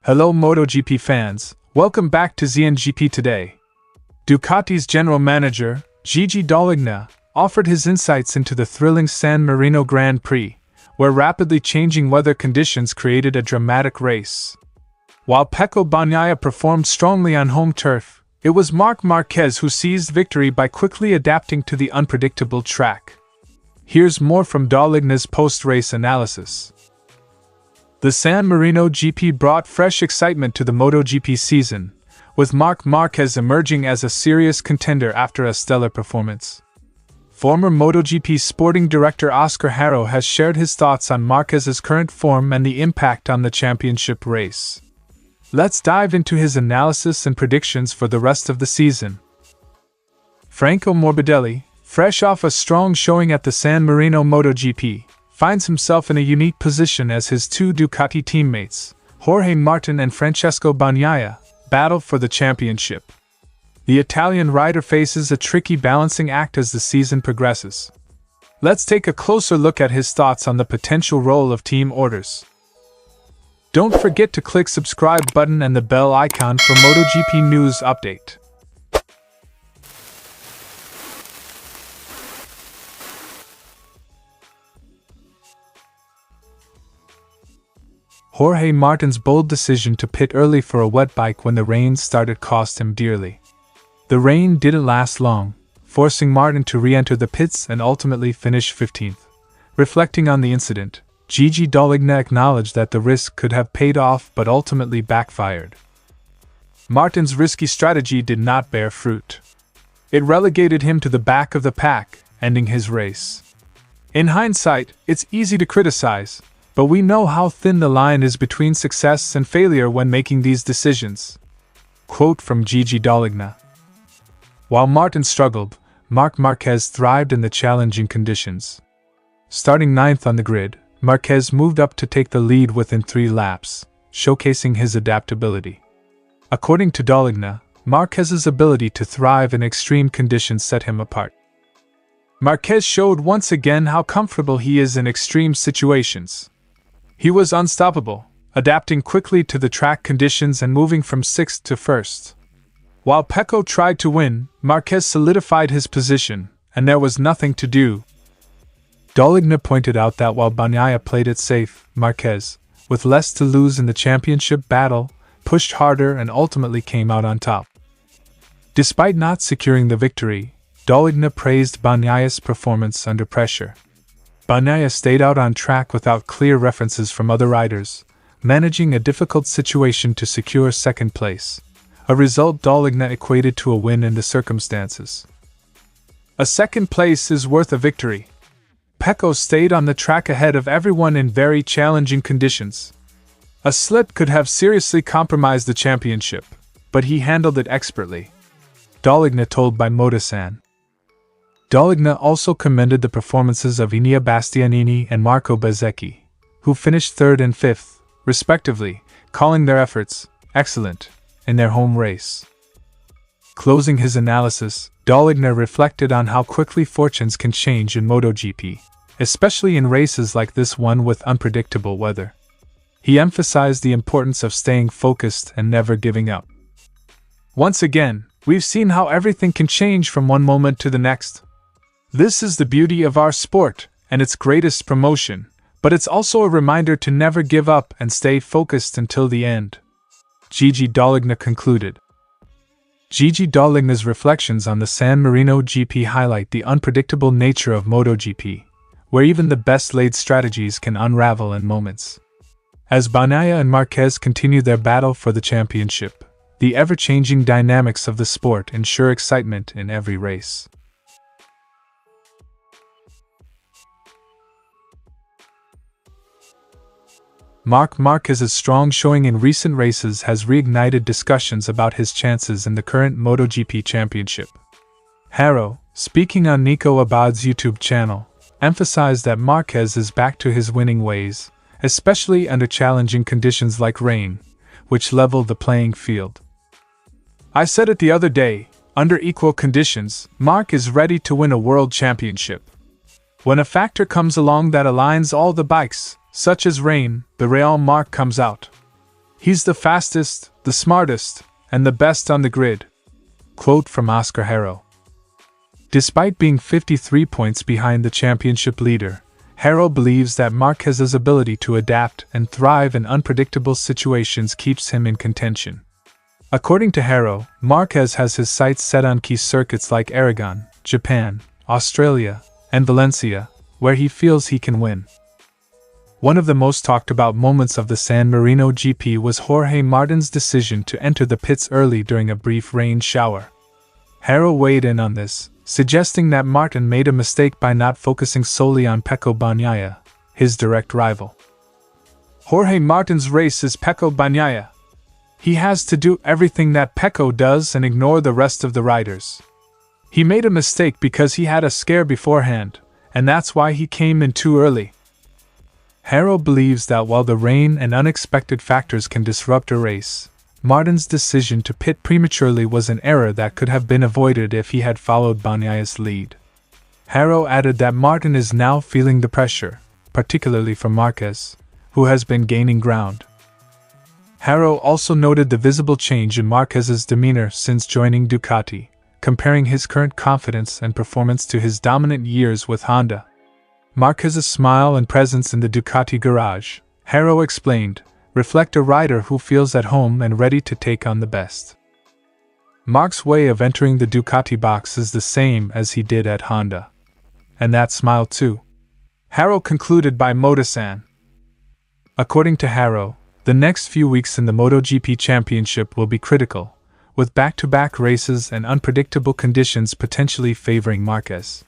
Hello MotoGP fans, welcome back to ZNGP today. Ducati's general manager, Gigi Dall'Igna, offered his insights into the thrilling San Marino Grand Prix, where rapidly changing weather conditions created a dramatic race. While Pecco Bagnaia performed strongly on home turf, it was Marc Marquez who seized victory by quickly adapting to the unpredictable track. Here's more from Dall'Igna's post-race analysis. The San Marino GP brought fresh excitement to the MotoGP season, with Marc Marquez emerging as a serious contender after a stellar performance. Former MotoGP sporting director Oscar Haro has shared his thoughts on Marquez's current form and the impact on the championship race. Let's dive into his analysis and predictions for the rest of the season. Franco Morbidelli, fresh off a strong showing at the San Marino MotoGP, finds himself in a unique position as his two Ducati teammates, Jorge Martin and Francesco Bagnaia, battle for the championship. The Italian rider faces a tricky balancing act as the season progresses. Let's take a closer look at his thoughts on the potential role of team orders. Don't forget to click subscribe button and the bell icon for MotoGP news update. Jorge Martin's bold decision to pit early for a wet bike when the rain started cost him dearly. The rain didn't last long, forcing Martin to re-enter the pits and ultimately finish 15th. Reflecting on the incident, Gigi Dall'Igna acknowledged that the risk could have paid off but ultimately backfired. Martin's risky strategy did not bear fruit. It relegated him to the back of the pack, ending his race. In hindsight, it's easy to criticize, but we know how thin the line is between success and failure when making these decisions. Quote from Gigi Dall'Igna. While Martin struggled, Marc Marquez thrived in the challenging conditions. Starting 9th on the grid, Marquez moved up to take the lead within 3 laps, showcasing his adaptability. According to Dall'Igna, Marquez's ability to thrive in extreme conditions set him apart. Marquez showed once again how comfortable he is in extreme situations. He was unstoppable, adapting quickly to the track conditions and moving from 6th to 1st. While Pecco tried to win, Marquez solidified his position, and there was nothing to do. Dall'Igna pointed out that while Bagnaia played it safe, Marquez, with less to lose in the championship battle, pushed harder and ultimately came out on top. Despite not securing the victory, Dall'Igna praised Bagnaia's performance under pressure. Bagnaia stayed out on track without clear references from other riders, managing a difficult situation to secure 2nd place, a result Dall'Igna equated to a win in the circumstances. A 2nd place is worth a victory. Pecco stayed on the track ahead of everyone in very challenging conditions. A slip could have seriously compromised the championship, but he handled it expertly. Dall'Igna told by Motosan. Dall'Igna also commended the performances of Enea Bastianini and Marco Bezzecchi, who finished 3rd and 5th, respectively, calling their efforts excellent in their home race. Closing his analysis, Dall'Igna reflected on how quickly fortunes can change in MotoGP, especially in races like this one with unpredictable weather. He emphasized the importance of staying focused and never giving up. Once again, we've seen how everything can change from one moment to the next. This is the beauty of our sport and its greatest promotion, but it's also a reminder to never give up and stay focused until the end. Gigi Dall'Igna concluded. Gigi Dall'Igna's reflections on the San Marino GP highlight the unpredictable nature of MotoGP, where even the best-laid strategies can unravel in moments. As Bagnaia and Marquez continue their battle for the championship, the ever-changing dynamics of the sport ensure excitement in every race. Marc Marquez's strong showing in recent races has reignited discussions about his chances in the current MotoGP championship. Haro, speaking on Nico Abad's YouTube channel, emphasized that Marquez is back to his winning ways, especially under challenging conditions like rain, which level the playing field. I said it the other day, under equal conditions, Marc is ready to win a world championship. When a factor comes along that aligns all the bikes, such as rain, the Real Marc comes out. He's the fastest, the smartest, and the best on the grid. Quote from Oscar Haro. Despite being 53 points behind the championship leader, Haro believes that Marquez's ability to adapt and thrive in unpredictable situations keeps him in contention. According to Haro, Marquez has his sights set on key circuits like Aragon, Japan, Australia, and Valencia, where he feels he can win. One of the most talked about moments of the San Marino GP was Jorge Martin's decision to enter the pits early during a brief rain shower. Haro weighed in on this, suggesting that Martin made a mistake by not focusing solely on Pecco Bagnaia, his direct rival. Jorge Martin's race is Pecco Bagnaia. He has to do everything that Pecco does and ignore the rest of the riders. He made a mistake because he had a scare beforehand, and that's why he came in too early. Haro believes that while the rain and unexpected factors can disrupt a race, Martin's decision to pit prematurely was an error that could have been avoided if he had followed Bagnaia's lead. Haro added that Martin is now feeling the pressure, particularly from Marquez, who has been gaining ground. Haro also noted the visible change in Marquez's demeanor since joining Ducati, comparing his current confidence and performance to his dominant years with Honda. Marquez's smile and presence in the Ducati garage, Haro explained, reflect a rider who feels at home and ready to take on the best. Marc's way of entering the Ducati box is the same as he did at Honda. And that smile too. Haro concluded by Motosan. According to Haro, the next few weeks in the MotoGP championship will be critical, with back-to-back races and unpredictable conditions potentially favoring Marquez.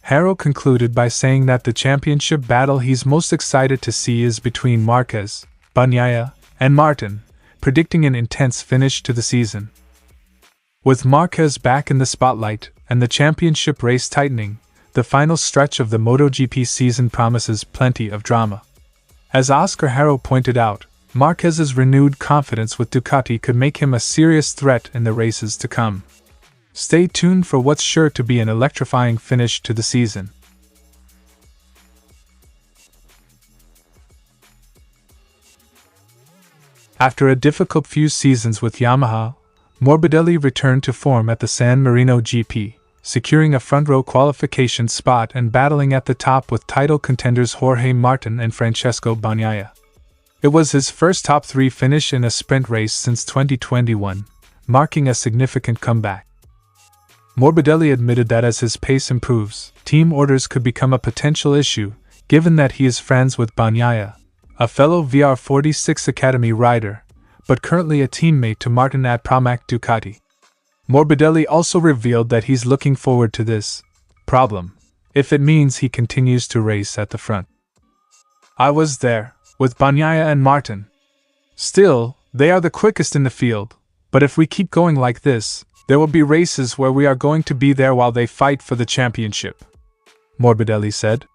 Haro concluded by saying that the championship battle he's most excited to see is between Marquez, Bagnaia, and Martin, predicting an intense finish to the season. With Marquez back in the spotlight and the championship race tightening, the final stretch of the MotoGP season promises plenty of drama. As Oscar Haro pointed out, Marquez's renewed confidence with Ducati could make him a serious threat in the races to come. Stay tuned for what's sure to be an electrifying finish to the season. After a difficult few seasons with Yamaha, Morbidelli returned to form at the San Marino GP, securing a front-row qualification spot and battling at the top with title contenders Jorge Martin and Francesco Bagnaia. It was his first top-3 finish in a sprint race since 2021, marking a significant comeback. Morbidelli admitted that as his pace improves, team orders could become a potential issue, given that he is friends with Bagnaia, a fellow VR46 Academy rider, but currently a teammate to Martin at Pramac Ducati. Morbidelli also revealed that he's looking forward to this problem, if it means he continues to race at the front. I was there, with Bagnaia and Martin. Still, they are the quickest in the field, but if we keep going like this, there will be races where we are going to be there while they fight for the championship, Morbidelli said.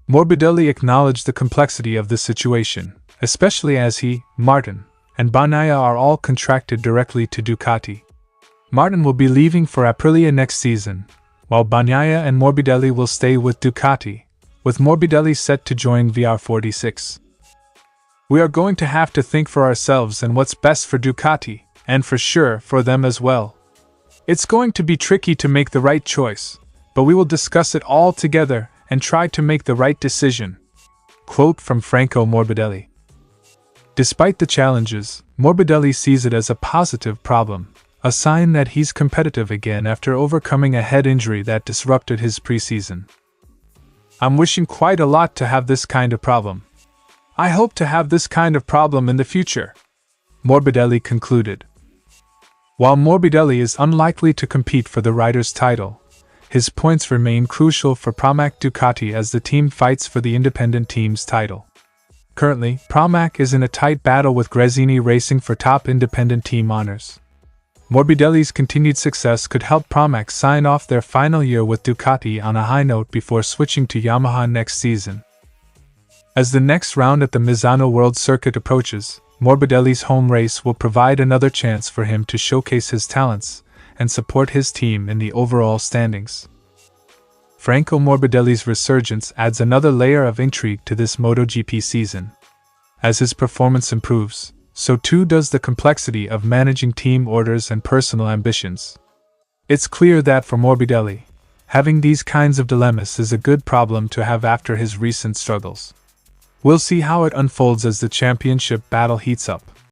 Morbidelli acknowledged the complexity of the situation, especially as he, Martin, and Bagnaia are all contracted directly to Ducati. Martin will be leaving for Aprilia next season, while Bagnaia and Morbidelli will stay with Ducati, with Morbidelli set to join VR46. We are going to have to think for ourselves and what's best for Ducati, and for sure for them as well. It's going to be tricky to make the right choice, but we will discuss it all together and try to make the right decision. Quote from Franco Morbidelli. Despite the challenges, Morbidelli sees it as a positive problem, a sign that he's competitive again after overcoming a head injury that disrupted his preseason. I'm wishing quite a lot to have this kind of problem. I hope to have this kind of problem in the future, Morbidelli concluded. While Morbidelli is unlikely to compete for the rider's title, his points remain crucial for Pramac Ducati as the team fights for the independent team's title. Currently, Pramac is in a tight battle with Gresini racing for top independent team honors. Morbidelli's continued success could help Pramac sign off their final year with Ducati on a high note before switching to Yamaha next season. As the next round at the Misano World Circuit approaches, Morbidelli's home race will provide another chance for him to showcase his talents and support his team in the overall standings. Franco Morbidelli's resurgence adds another layer of intrigue to this MotoGP season. As his performance improves, so too does the complexity of managing team orders and personal ambitions. It's clear that for Morbidelli, having these kinds of dilemmas is a good problem to have after his recent struggles. We'll see how it unfolds as the championship battle heats up.